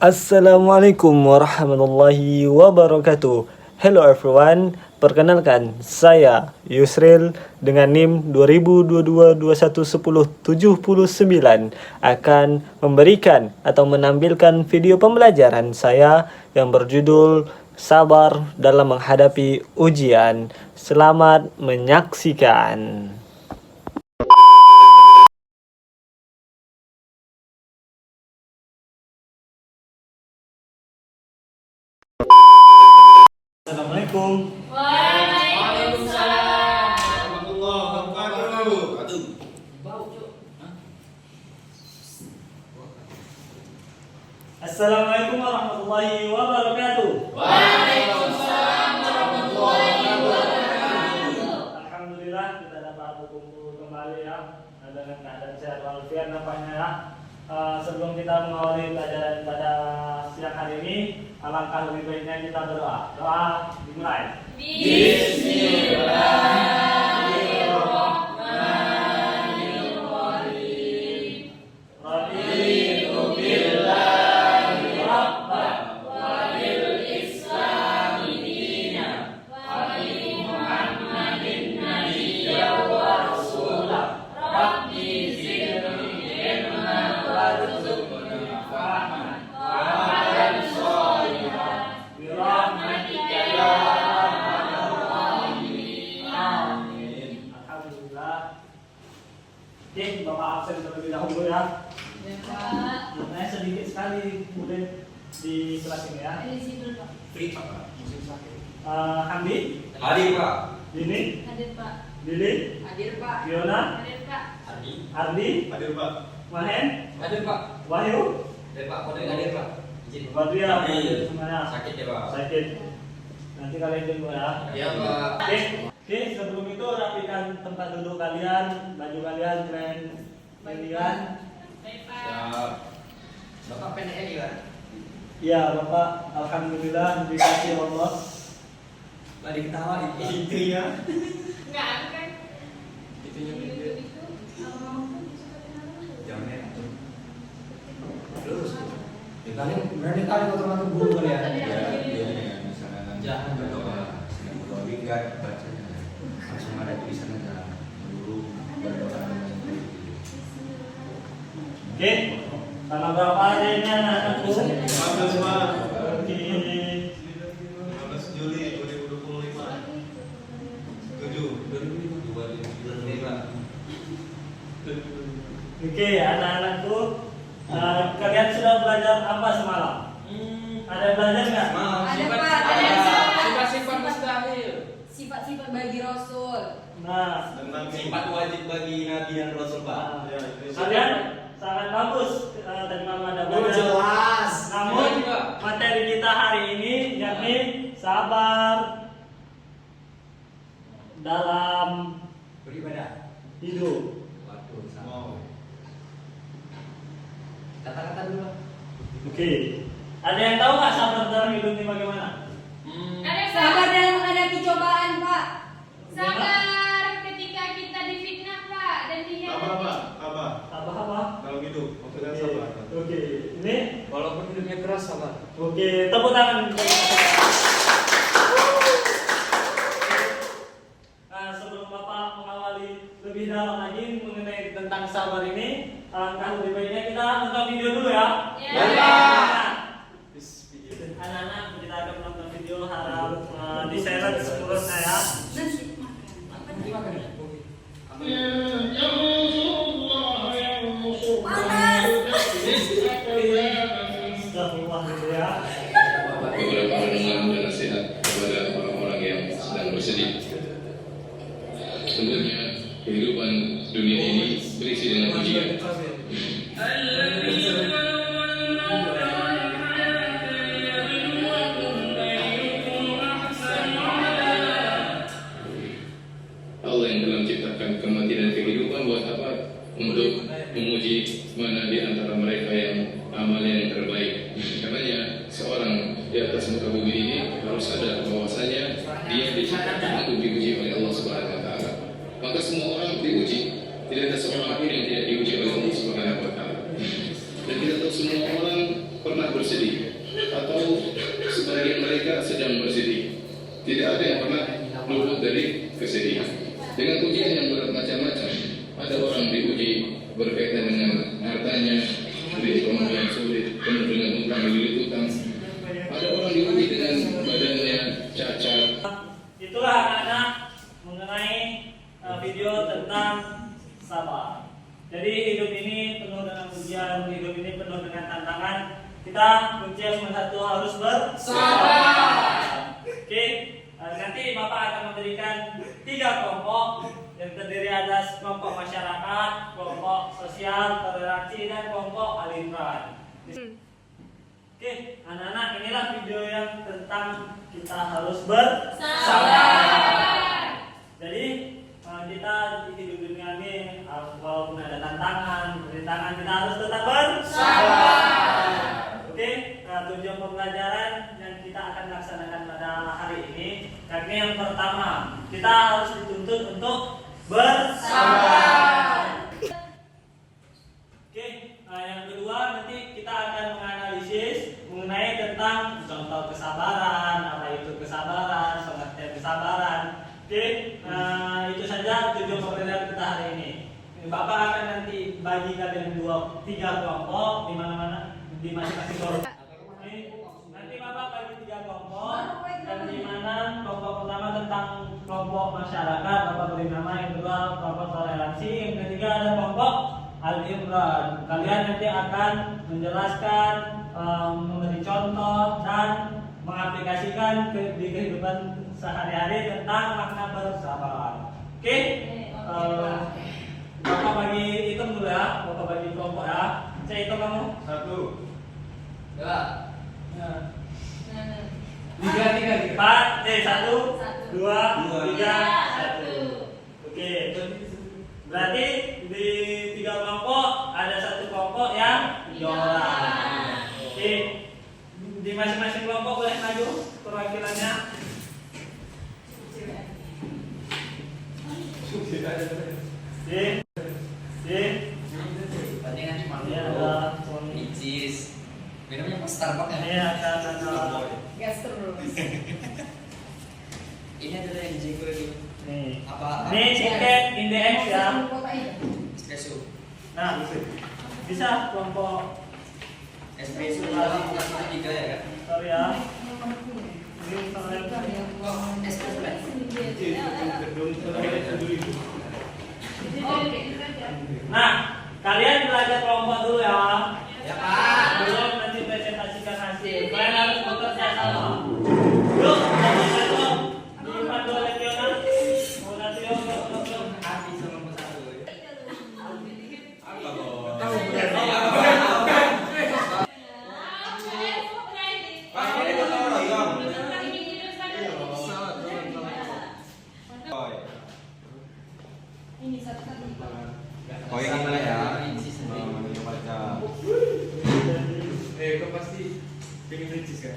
Assalamualaikum warahmatullahi wabarakatuh. Hello everyone, perkenalkan saya Yusril dengan NIM 2022211079 akan memberikan atau menampilkan video pembelajaran saya yang berjudul Sabar dalam menghadapi ujian. Selamat menyaksikan. Assalamualaikum. Waalaikumsalam. Warahmatullahi wabarakatuh. Assalamualaikum warahmatullahi wabarakatuh. Waalaikumsalam warahmatullahi wabarakatuh. Alhamdulillah kita dapat berkumpul kembali ya dengan keadaan sehat walafiat nampaknya ya. Sebelum kita mengawali pelajaran pada siang hari ini, alangkah lebih baiknya kita berdoa. Doa dimulai. Bismillahirrahmanirrahim. Raditu billahi rabban wa bil islami dinan wa bi Muhammadin nabiyyan wa rasulah. Rabbi zidni ilman warzuqni fahman wa amalan sholihan bi rahmatika ya arhamar rahimin. Amin. Alhamdulillah. Oke, Bapak absen terlebih dahulu ya. Ya, Pak. Namanya sedikit sekali kemudian di kelas ini ya. Eligible, Pak. Free apa? Musim sakit. Hamdi, Hadir Pak. Dini, Hadir, Pak. Lili, Hadir, Pak. Fiona, Hadir, Pak. Ardi, Hadir Pak. Mahen, Hadir Pak. Wahyu, Hadir Pak. Kodeng hadir Pak. Izin. Badria, Hadir. semuanya Sakit ya Pak. sakit. Nanti kalian tunggu ya. Iya Pak. Oke, sebelum itu rapikan tempat duduk kalian, baju kalian, tren kalian. Baik, Pak. Siap. Bapak pendek ini kan? Ya, Bapak, alhamdulillah dikasih Allah. Lagi ketawa itu ya. Enggak, aku kan Itunya di gede. YouTube itu kalau ngomong tuh suka kenalan. Jamnya tuh. Lurus. Dikali berani kali otomatis guru kali ya. Jangan berdoa. Bacanya langsung ada tulisannya dalam dulu berdoa dengan baik. Oke, tanggal berapa hari ini anak-anakku? 15 Pak. Oke. 15 Juli 2025. 7. Oke, anak-anakku, kalian sudah belajar apa semalam? Ada belajar nggak? Ada, Pak. Ada. Sifat-sifat mustahil. Sifat-sifat bagi Rasul. Nah, Tentang Sifat wajib bagi Nabi dan Rasul Pak. Ya, itu. kalian sangat bagus tadi malam ada belajar. jelas. Namun Iya, Pak. materi kita hari ini yakni sabar dalam Beribadah. hidup. Waduh, sama. Mau. Kata-kata dulu Pak. Oke, ada yang tahu nggak sabar dalam hidup ini bagaimana? Sabar dalam menghadapi cobaan, Pak. Sabar ketika kita difitnah, Pak, dan Apa Pak? Apa? Apa? Dalam hidup. Maksudnya Oke, sabar. oke. Ini, Walaupun hidupnya keras Pak. oke. Tepuk tangan. Nah, sebelum Bapak mengawali lebih dalam lagi mengenai tentang sabar ini, alangkah lebih baiknya kita nonton video dulu ya. Ya. Nah, anak-anak kita akan menonton video, harap di silent seluruhnya ya. Astagfirullah dulu ya. beberapa renungan dan nasihat kepada orang-orang yang sedang bersedih. Sebenarnya kehidupan dunia ini berisi dengan ujian. Allah yang telah menciptakan kematian dan kehidupan buat apa? Untuk menguji mana di antara mereka yang amalnya yang terbaik. Karenanya seorang di atas muka bumi ini harus sadar bahwasanya dia diciptakan untuk diuji oleh Allah Subhanahu Wa Taala. Maka semua orang diuji. Tidak ada seorang pun yang tidak diuji oleh Allah Subhanahu Wa Taala. Dan kita tahu semua orang pernah bersedih. keseharian mereka sedang bersedih. Tidak ada yang pernah luput dari kesedihan. Dengan ujian yang bermacam-macam, ada orang diuji berkaitan dengan hartanya, di ekonomi yang sulit, penuh dengan utang, dililit utang. Ada orang diuji dengan badannya cacat. Itulah anak-anak mengenai video tentang sabar. Jadi hidup ini penuh dengan ujian, hidup ini penuh dengan tantangan. Kita kunci nomor satu harus bersabar. Oke, nanti Bapak akan memberikan 3 kelompok yang terdiri atas kelompok masyarakat, kelompok sosial, toleransi, dan kelompok alimran. Oke, anak-anak, inilah video yang tentang kita harus bersabar. Jadi kita di hidup dunia ini walaupun ada tantangan, rintangan, kita harus tetap bersabar. Oke, tujuan pembelajaran yang kita akan laksanakan pada hari ini, yakni yang pertama, kita harus dituntut untuk bersabar. Oke, yang kedua nanti kita akan menganalisis mengenai tentang contoh kesabaran, apa itu kesabaran, pengertian kesabaran. Oke, itu saja tujuan pembelajaran kita hari ini. Bapak akan nanti bagi kalian 3 kelompok di mana-mana di masing-masing kelompok. Nanti Bapak bagi 3 kelompok, dan di mana kelompok pertama tentang kelompok masyarakat, Bapak beri nama, yang kedua kelompok toleransi, yang ketiga ada kelompok Al-Imran. Kalian nanti akan menjelaskan, memberi contoh dan mengaplikasikan di kehidupan sehari-hari tentang makna bersabar. Oke? Bapak bagi hitung dulu ya, Bapak bagi kelompok ya. Saya hitung kamu. 1, 2, 3. 4, 1, 2, 3, 1. Oke. Berarti di 3 kelompok ada 1 kelompok yang 3 orang. Oke. Di masing-masing kelompok boleh maju perwakilannya. bandingan cuma Ini ada Icis. Minumnya pas Starbucks ini ya? akan ada Gas terus. Ini adalah yang jengkol ini. nih. Apa? Ini tiket indeks ya. Espresso. Nah, bisa kelompok Espresso adalah 3 ya kan? sorry ya. Ini kalian Espresso lah. Nah, kalian belajar kelompok dulu ya. Ya Pak. Belum nanti presentasikan hasil. Kalian harus bekerja sama. Yuk, satu. Dipandu oleh Fiona. Mau nanti yuk. Habis sama satu. Ini satu-satu. Oh yang gimana ya? Icis sendiri. Yang baca. Kau pasti pengen ricis kan?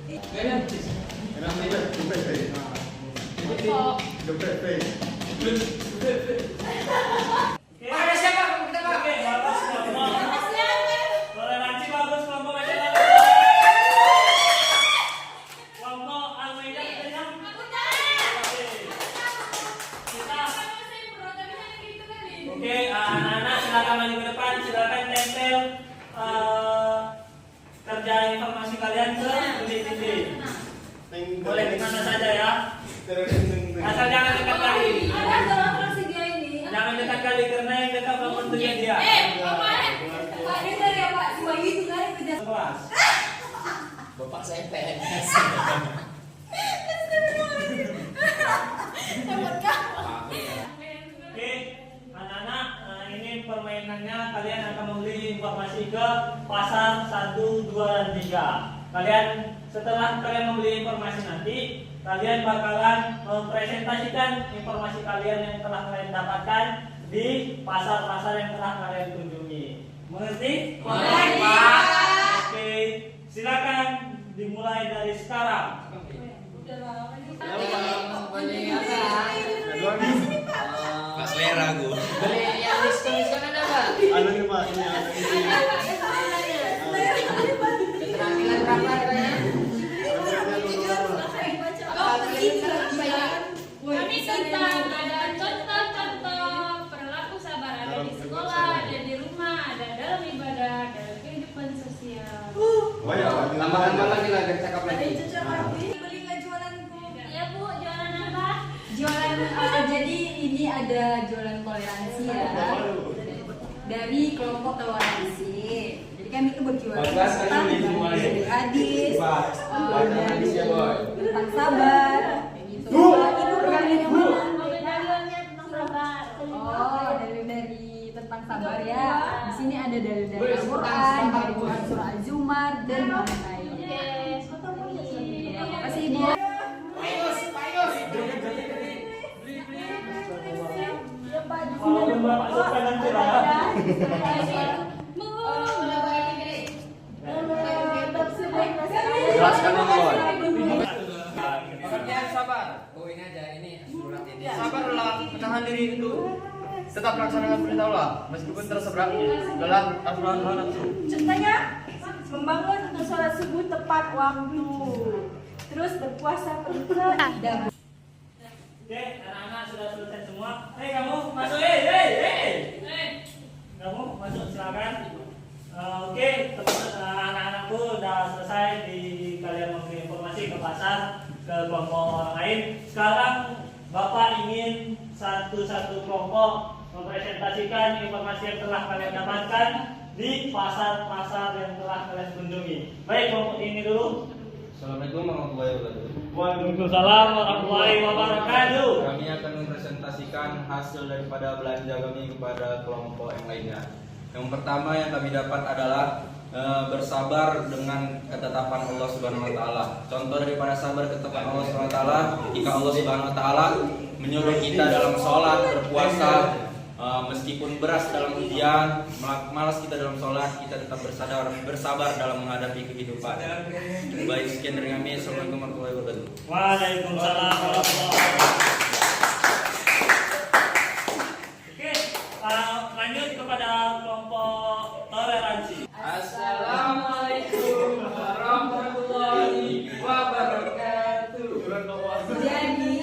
Enak tidak? Dompet face. Ada siapa? Kita pakai bagus kelompok. Toleransi bagus kelompok masyarakat. Kelompok Al-Maidah kita. Oke, anak-anak silakan maju ke depan, silakan tempel kerjaan informasi kalian ke titik-titik. Boleh di mana saja ya. Asal jangan dekat kali. Jangan dekat kali karena yang dekat belum tentunya dia. Kelas. Bapak saya PNS. Oke, anak-anak, ini permainannya kalian akan membeli informasi ke pasar 1, 2, dan 3. Kalian setelah kalian membeli informasi nanti, kalian bakalan mempresentasikan informasi kalian yang telah kalian dapatkan di pasar-pasar yang telah kalian kunjungi. Mengerti? Mengerti, Pak. Oke, silakan dimulai dari sekarang. Pak selera gue. Boleh yang diskon ada Pak? Anu nih Pak, ini ada ini. Keterampilan berapa katanya? Nambah lagi lah, biar cakep lagi. Beli nggak jualanku? Iya Bu, jualan apa? Jualan, jadi ini ada jualan toleransi ya. Dari kelompok toleransi. Jadi kami itu berjualan Bagus, tentang kali ini dari hadis, Baca hadisnya, Boy. tentang sabar, kayak gitu. Ibu berani yang mana? Dalilnya tentang sabar. Oh, dari tentang sabar ya. Di sini ada dari Boleh, Al-Quran, tentang dari Quran surah Al-Zumar dan lain-lain. Ya, makasih Ibu. Walaupun Bapak suka nanti lah ya. Jelaskan dong, Boy. Pengertian sabar. Oh ini aja, ini surat ini. Sabarlah, menahan diri itu. Tetap laksanakan perintah Allah meskipun terseberang dalam aturan nafsu. Contohnya, membangun untuk sholat subuh tepat waktu. Terus berpuasa penuh dan Oke, anak-anak sudah selesai semua. Hei kamu masuk, hei. Kamu masuk silakan. Oke, teman-teman anak-anakku udah selesai di kalian memberi informasi ke pasar ke kelompok orang lain. Sekarang Bapak ingin satu-satu kelompok mempresentasikan informasi yang telah kalian dapatkan di pasar-pasar yang telah kalian kunjungi. Baik, kelompok ini dulu. Assalamualaikum warahmatullahi wabarakatuh. Waalaikumsalam warahmatullahi wabarakatuh. Kami akan mempresentasikan hasil daripada belanja kami kepada kelompok yang lainnya. Yang pertama yang kami dapat adalah bersabar dengan ketetapan Allah Subhanahu wa taala. Contoh daripada sabar ketetapan Allah Subhanahu wa taala, jika Allah Subhanahu wa taala menyuruh kita dalam sholat, berpuasa, meskipun beras dalam ujian, malas kita dalam sholat, kita tetap bersabar dalam menghadapi kehidupan. Baik, sekian dari kami. Assalamualaikum warahmatullahi wabarakatuh. Waalaikumsalam warahmatullahi wabarakatuh. Oke, lanjut kepada kelompok toleransi. Assalamualaikum warahmatullahi wabarakatuh. Jadi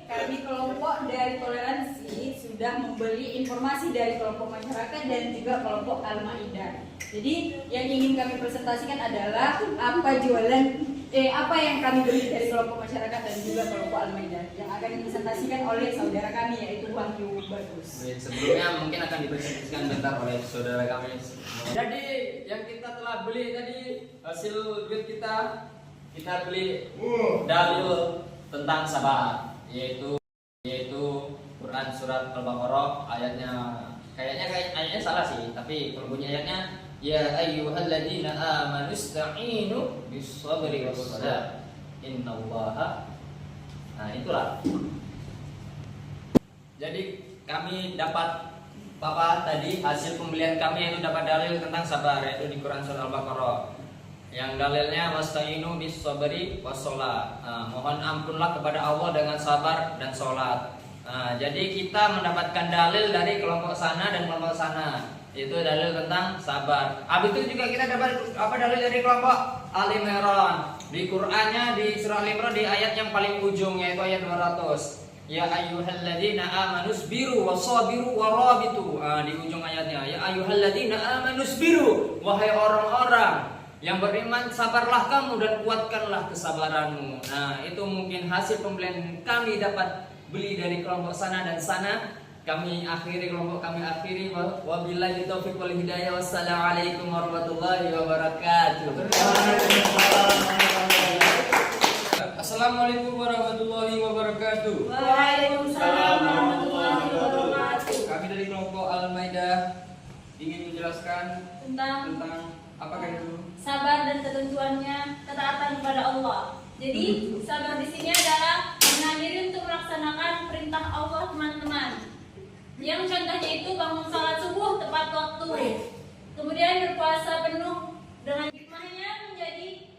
kami kelompok dari toleransi sudah membeli informasi dari kelompok masyarakat dan juga kelompok Al-Maidah. Jadi yang ingin kami presentasikan adalah apa yang kami beli dari kelompok masyarakat dan juga kelompok Al-Maidah yang akan dipresentasikan oleh saudara kami yaitu Wahyu Bagus. Baik, sebelumnya mungkin akan dipresentasikan bentar oleh saudara kami. Jadi yang kita telah beli tadi hasil duit kita beli dalil tentang sabar, yaitu Quran surat Al-Baqarah ayatnya salah sih, tapi kalau bunyi ayatnya ya ayyuhalladzina amanu ista'inu bis-sabri was-salah innallaha. Nah, itulah. Jadi kami dapat tadi hasil pembelian kami itu dapat dalil tentang sabar, yaitu di Quran surah Al-Baqarah. Yang dalilnya wasta'inu bis-sabri was-salah. Mohon ampunlah kepada Allah dengan sabar dan sholat. Jadi kita mendapatkan dalil dari kelompok sana dan kelompok sana. Itu dalil tentang sabar. Habis itu juga kita dapat dalil dari kelompok Al-Imran. Di Qur'annya di surah Al-Imran di ayat yang paling ujung yaitu ayat 200. Ya ayyuhalladzina amanu sabiru wasabiru warabitu. Di ujung ayatnya ya ayyuhalladzina amanu sabiru, wahai orang-orang yang beriman, sabarlah kamu dan kuatkanlah kesabaranmu. Nah, itu mungkin hasil pembelian kami dapat beli dari kelompok sana dan sana. Kelompok kami akhiri. Wabillahi taufiq wal hidayah. Wassalamualaikum warahmatullahi wabarakatuh. Assalamualaikum warahmatullahi wabarakatuh. Waalaikumsalam warahmatullahi wabarakatuh. Kami dari kelompok Al-Maidah ingin menjelaskan Tentang apakah itu? sabar dan ketentuannya ketaatan kepada Allah. Jadi sabar di sini adalah menahan diri untuk melaksanakan perintah Allah, teman-teman. Yang contohnya itu bangun salat subuh tepat waktu, kemudian berpuasa penuh dengan hikmahnya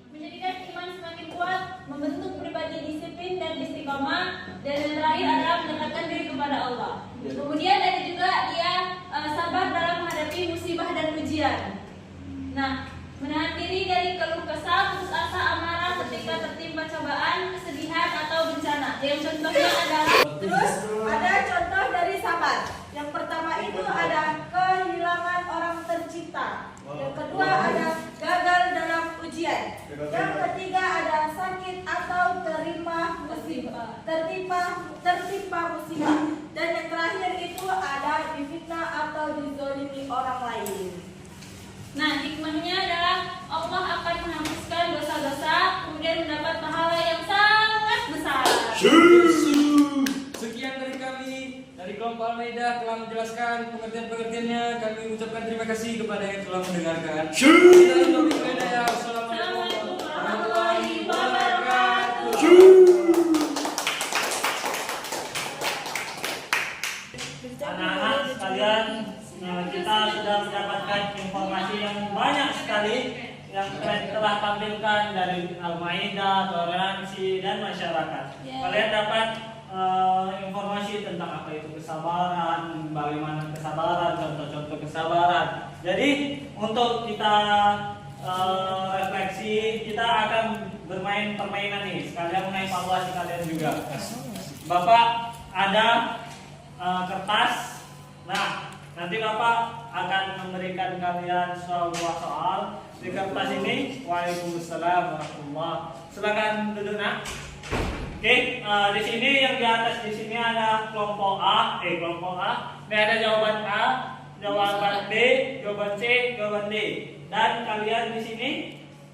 menjadikan iman semakin kuat, membentuk pribadi disiplin dan istiqomah, dan yang terakhir adalah mendekatkan diri kepada Allah. Kemudian ada juga dia sabar dalam menghadapi musibah dan ujian. Nah, menahan diri dari keluh kesah, putus asa, amarah ketika tertimpa cobaan, kesedihan atau bencana. Yang contohnya adalah Terus ada contoh dari sabar. Yang pertama itu ada kehilangan orang tercinta. Yang kedua ada gagal dalam ujian. Yang kasih kepada yang telah mendengarkan. Assalamualaikum warahmatullahi wabarakatuh. Anak-anak sekalian, kita sudah mendapatkan informasi yang banyak sekali yang telah tampilkan dari Al-Maidah, toleransi, dan masyarakat. Kalian dapat informasi tentang apa itu kesabaran, bagaimana kesabaran, contoh-contoh kesabaran. Jadi untuk kita refleksi, kita akan bermain permainan ini sekalian mengevaluasi kalian juga. Bapak ada kertas. Nah, nanti Bapak akan memberikan kalian sebuah soal di kertas ini. Waalaikumsalam warahmatullahi. Silakan duduk, Nak. Oke, di sini yang di atas di sini ada kelompok A. Ini ada jawaban A, jawaban B, jawaban C, jawaban D. Dan kalian di sini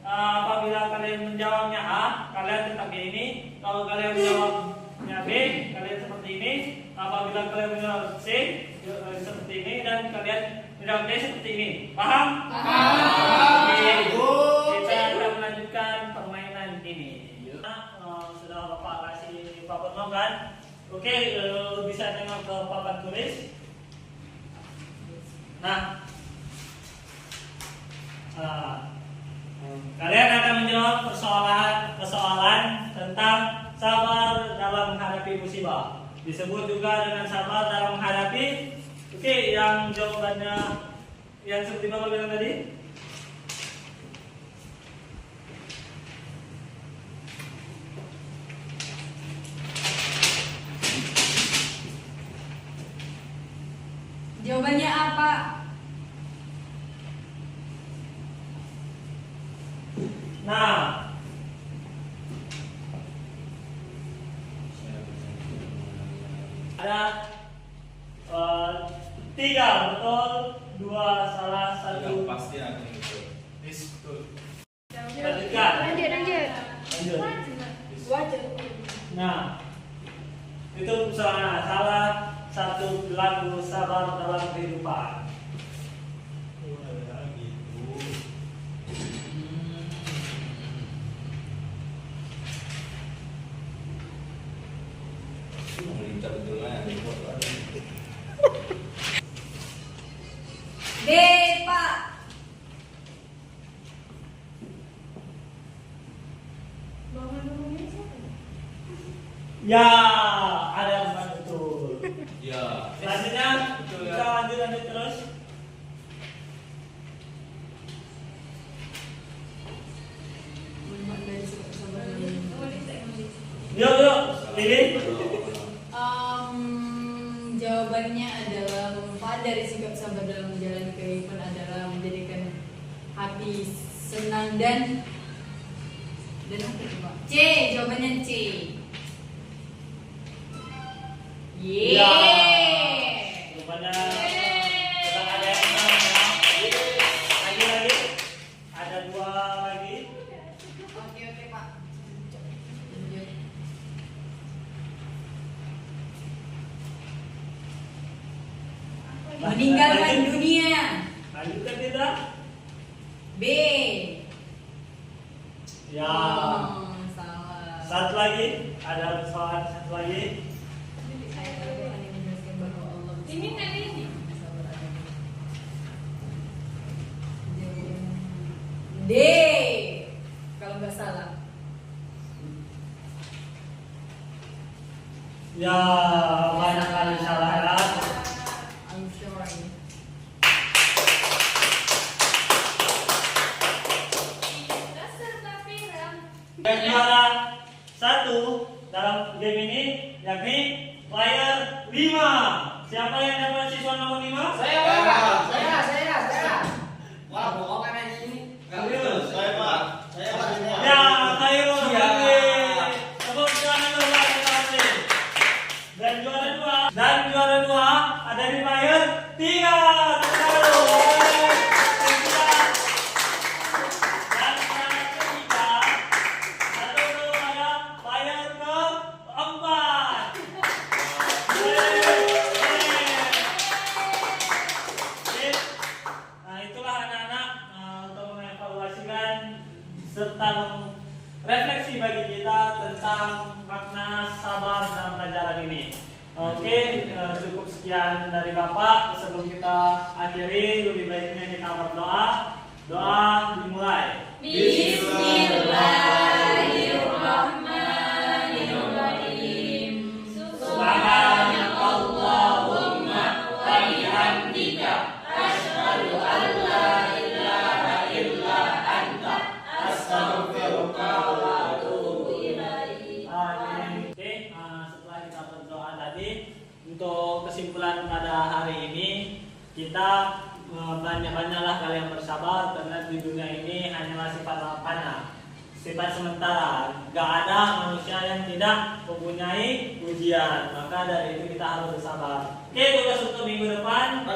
apabila kalian menjawabnya A, kalian tetap ini. Kalau kalian menjawabnya B, kalian seperti ini. Apabila kalian menjawab C, seperti ini, dan kalian menjawab D seperti ini. Paham? Paham. Oke, kita akan melanjutkan permainan ini. Sudah Bapak kasih papan nom kan? Oke, bisa tengok ke papan tulis. Nah, kalian akan menjawab persoalan tentang sabar dalam menghadapi musibah. Disebut juga dengan sabar dalam menghadapi. Oke, yang jawabannya yang seperti Bapak bilang tadi. Jawabannya apa? Nah, ada 3 betul, 2 salah, 1 Pasti akan betul. lanjutkan. Lanjut. Nah, itu salah 1 lagu sabar dalam kehidupan. Melintar betul lah. D, Pak. Ya, ada 4 betul. Ya. Selanjutnya kita lanjut terus. Yuk, pilih. Jawabannya adalah manfaat dari sikap sabar dalam menjalani kehidupan adalah menjadikan hati senang dan apa itu, Pak? C, jawabannya C. Ya. Rupanya sedang ada yang menang ya. Lagi. Ada 2 lagi. Oke, Pak. Meninggalkan dunia. Lanjutkan kita. B. Ya. Salah. 1 lagi. Ada soal 1 lagi. Ini kan ini. D. Kalau nggak salah. Ya, banyak kali salah ya. I'm sure. Dan juara 1 dalam game ini yakni player 5. Siapa yang dapat siswa nomor 5? Saya. Wah, bohongan aja ini. Saya Pak. Ya, Khairul. Tepuk tangan dulu buat Khairul. Dan juara 2 ada di player 3. Dan player ketiga satu dulu pada player keempat. serta refleksi bagi kita tentang makna sabar dalam pelajaran ini. Oke, cukup sekian dari Bapak. Sebelum kita akhiri, lebih baiknya kita berdoa. Doa dimulai. Bismillahirrahmanirrahim. Subhanakallahumma wa bihamdika asyhadu an la ilaha illa anta astaghfiruka wa atubu ilaik. Amin. Oke, setelah kita berdoa tadi, untuk kesimpulan pada hari ini, kita banyak-banyaklah kalian bersabar, karena di dunia ini hanyalah sifat fana, sifat sementara. Gak ada manusia yang tidak mempunyai ujian, maka dari itu kita harus bersabar. Oke, tugas untuk minggu depan,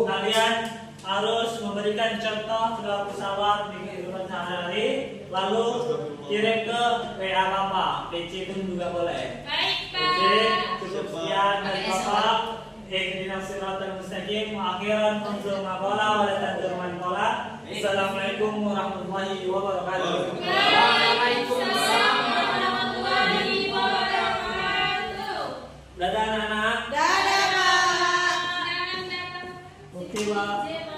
kalian harus memberikan contoh perilaku sabar di kehidupan sehari-hari, lalu kirim ke WA Bapak, PC pun juga boleh. Baik, Pak. Oke, cukup sekian dari Bapak. Ihdinas siratal mustaqim wa akhiran fanzur ma qala wa la tanzur man qala. Assalamualaikum warahmatullahi wabarakatuh. Waalaikumsalam warahmatullahi wabarakatuh. Dadah anak-anak. Dadah, Pak. Dadah. Oke, Pak. Jema.